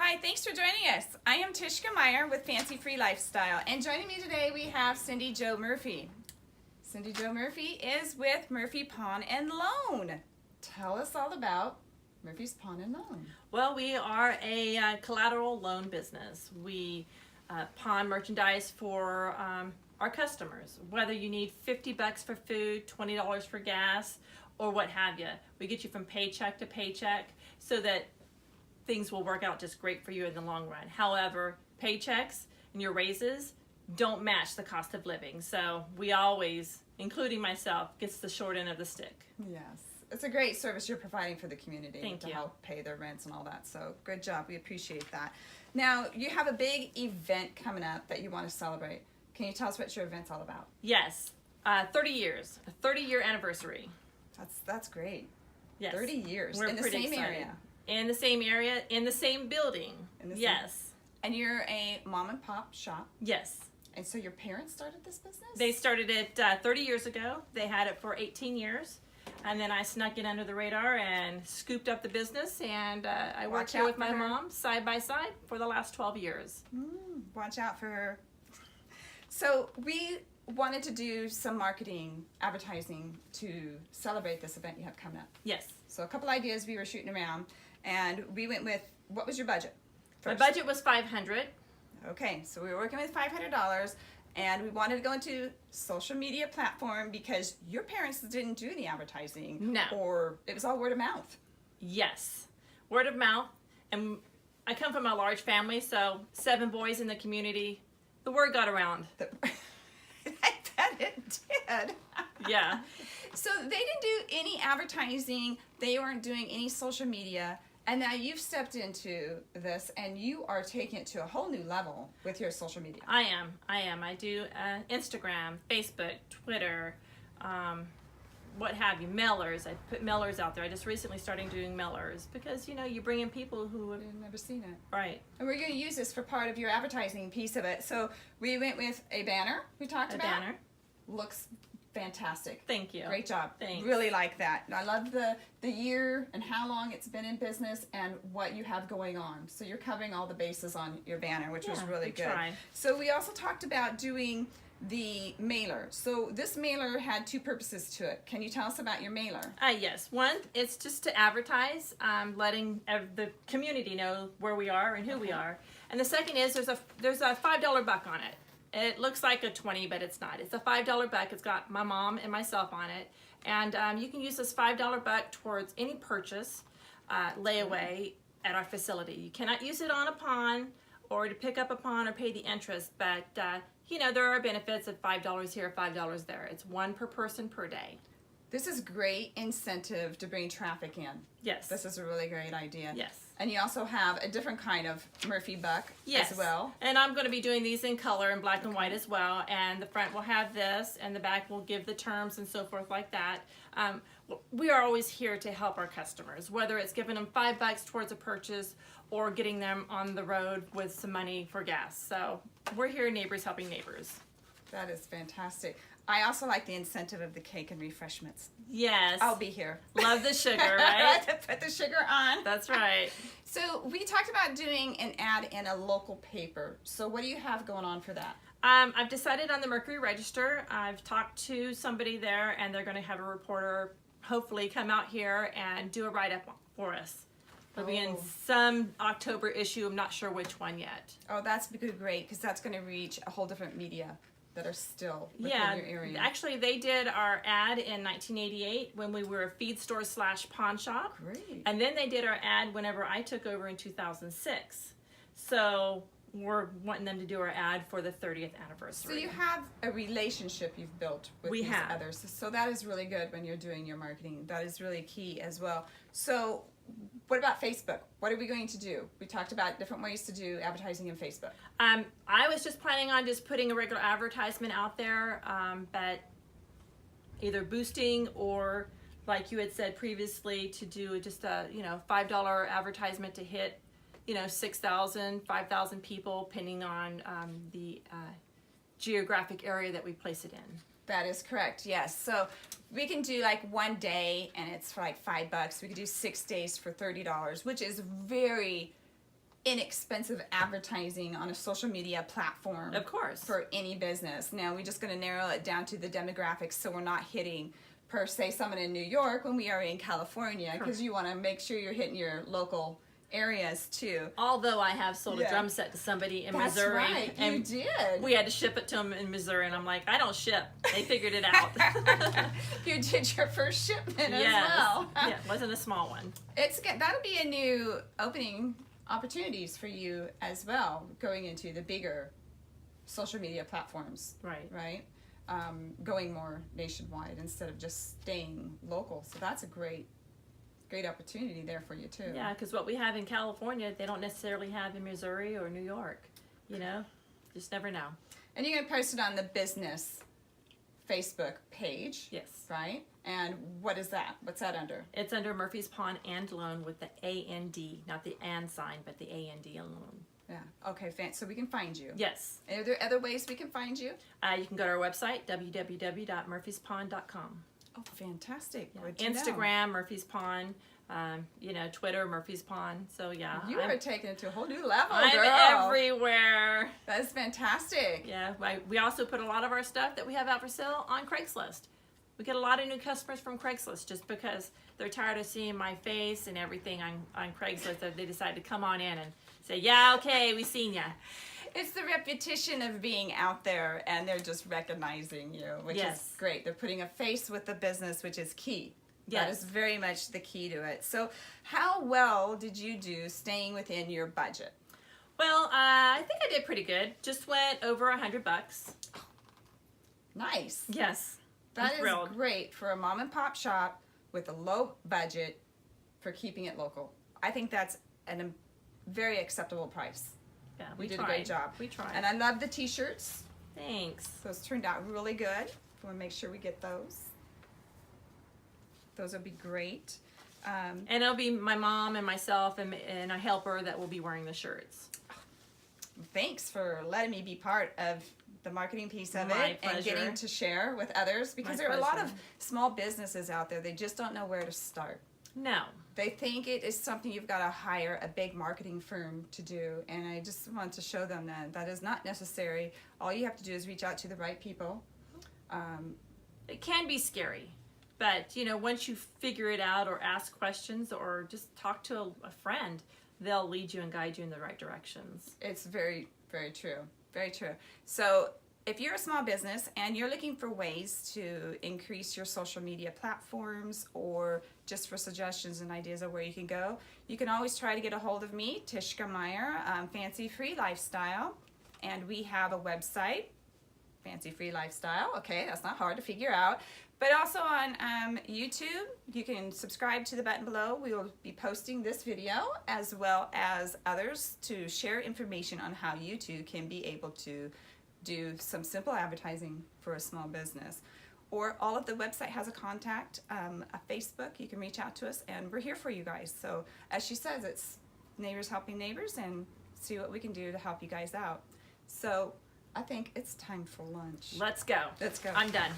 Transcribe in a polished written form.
Hi, thanks for joining us. I am Tishka Myre with Fancy Free Lifestyle, and joining me today we have Cindy Jo Murphy. Cindy Jo Murphy is with Murphy Pawn and Loan. Tell us all about Murphy's Pawn and Loan. Well, we are a collateral loan business. We pawn merchandise for our customers, whether you need $50 for food, $20 for gas, or what have you. We get you from paycheck to paycheck so that things will work out just great for you in the long run. However, paychecks and your raises don't match the cost of living. So we always, including myself, gets the short end of the stick. Yes. It's a great service you're providing for the community to you. help pay their rents and all that. So good job. We appreciate that. Now, you have a big event coming up that you want to celebrate. Can you tell us what your event's all about? Yes, 30 years, a 30-year anniversary. That's great. Yes. 30 years We're in the pretty same excited. area. In the same area, in the same building. Yes. And you're a mom and pop shop. Yes. And so your parents started this business? They started it 30 years ago. They had it for 18 years. And then I snuck in under the radar and scooped up the business. And I worked here with my mom side by side for the last 12 years. Watch out for her. So we wanted to do some marketing, advertising to celebrate this event you have coming up. Yes. So a couple ideas we were shooting around. And we went with, what was your budget first? My budget was $500. Okay, so we were working with $500. And we wanted to go into social media platform because your parents didn't do any advertising. No. Or it was all word of mouth. Yes. Word of mouth. And I come from a large family, so 7 boys in the community. The word got around. I bet it did. Yeah. So they didn't do any advertising. They weren't doing any social media. And now you've stepped into this and you are taking it to a whole new level with your social media. I am. I do Instagram, Facebook, Twitter, what have you, mailers. I put mailers out there. I just recently started doing mailers because, you know, you bring in people who have I've never seen it. Right. And we're going to use this for part of your advertising piece of it. So we went with a banner we talked about. A banner. Looks fantastic. Thank you. Great job. Thanks. Really like that. I love the year and how long it's been in business and what you have going on. So you're covering all the bases on your banner, which was really good. Try. So we also talked about doing the mailer. So this mailer had 2 purposes to it. Can you tell us about your mailer? Yes. One, it's just to advertise, letting the community know where we are and who we are. And the second is there's a $5 buck on it. It looks like a 20, but it's not. It's a $5 buck. It's got my mom and myself on it. And you can use this $5 buck towards any purchase, layaway at our facility. You cannot use it on a pawn or to pick up a pawn or pay the interest, but you know, there are benefits of $5 here, $5 there. It's 1 per person per day. This is great incentive to bring traffic in. Yes. This is a really great idea. Yes. And you also have a different kind of Murphy buck as well. And I'm going to be doing these in color and black and white as well. And the front will have this, and the back will give the terms and so forth like that. We are always here to help our customers, whether it's giving them $5 towards a purchase or getting them on the road with some money for gas. So we're here, neighbors helping neighbors. That is fantastic. I also like the incentive of the cake and refreshments. Yes. I'll be here. Love the sugar, right? To put the sugar on. That's right. So we talked about doing an ad in a local paper. So what do you have going on for that? I've decided on the Mercury Register. I've talked to somebody there, and they're going to have a reporter hopefully come out here and do a write-up for us. It'll be in some October issue. I'm not sure which one yet. Oh, that's great, because that's going to reach a whole different media that are still within your area. Actually, they did our ad in 1988 when we were a feed store / pawn shop. Great. And then they did our ad whenever I took over in 2006. So we're wanting them to do our ad for the 30th anniversary. So you have a relationship you've built with these others. So that is really good when you're doing your marketing. That is really key as well. So what about Facebook? What are we going to do? We talked about different ways to do advertising in Facebook. I was just planning on just putting a regular advertisement out there, but either boosting or, like you had said previously, to do just a $5 advertisement to hit 6,000, 5,000 people, depending on the geographic area that we place it in. That is correct, yes. So we can do like 1 day and it's for like $5. We could do 6 days for $30, which is very inexpensive advertising on a social media platform. Of course. For any business. Now we're just going to narrow it down to the demographics, so we're not hitting per se someone in New York when we are in California, because you want to make sure you're hitting your local areas too. Although I have sold a drum set to somebody in That's Missouri. Right, and you did. We had to ship it to them in Missouri, and I'm like, I don't ship. They figured it out. You did your first shipment as Yes. well. Yeah, it wasn't a small one. That'll be a new opening opportunities for you as well, going into the bigger social media platforms. Right. Going more nationwide instead of just staying local. So that's a great opportunity there for you too. Yeah, because what we have in California, they don't necessarily have in Missouri or New York. You know, just never know. And you're gonna post it on the business Facebook page. Yes. Right? And what is that? What's that under? It's under Murphy's Pawn and Loan with the A-N-D, not the and sign, but the A-N-D on loan. Yeah. Okay, so we can find you. Yes. Are there other ways we can find you? You can go to our website, www.murphyspawn.com. Oh, fantastic. Yeah. Good to know. Instagram, Murphy's Pawn. Twitter, Murphy's Pawn. So yeah, You are taking it to a whole new level, I'm girl. everywhere. That's fantastic. Yeah, we also put a lot of our stuff that we have out for sale on Craigslist. We get a lot of new customers from Craigslist just because they're tired of seeing my face and everything on Craigslist. That they decide to come on in and say, yeah, okay, we seen ya. It's the repetition of being out there, and they're just recognizing you, which is great. They're putting a face with the business, which is key. Yes. That is very much the key to it. So how well did you do staying within your budget? Well, I think I did pretty good. Just went over $100. Nice. Yes. That I'm is thrilled. great for a mom and pop shop with a low budget for keeping it local. I think that's a very acceptable price. Yeah, We did a great job. We tried. And I love the t-shirts. Thanks. Those turned out really good. We'll make sure we get those. Those will be great. And it'll be my mom and myself and a helper that will be wearing the shirts. Thanks for letting me be part of the marketing piece of My it and pleasure. getting to share with others, because My there are a lot of pleasure. small businesses out there. They just don't know where to start. No. They think it is something you've got to hire a big marketing firm to do, and I just want to show them that that is not necessary. All you have to do is reach out to the right people. It can be scary, but once you figure it out or ask questions or just talk to a friend, they'll lead you and guide you in the right directions. It's very, very true. Very true. So if you're a small business and you're looking for ways to increase your social media platforms, or just for suggestions and ideas of where you can go, you can always try to get a hold of me, Tishka Myre, Fancy Free Lifestyle. And we have a website, Fancy Free Lifestyle. Okay, that's not hard to figure out. But also on YouTube, you can subscribe to the button below. We will be posting this video as well as others to share information on how you too can be able to do some simple advertising for a small business. Or all of the website has a contact, a Facebook. You can reach out to us, and we're here for you guys. So as she says, it's neighbors helping neighbors, and see what we can do to help you guys out. So I think it's time for lunch. Let's go. Let's go. I'm done.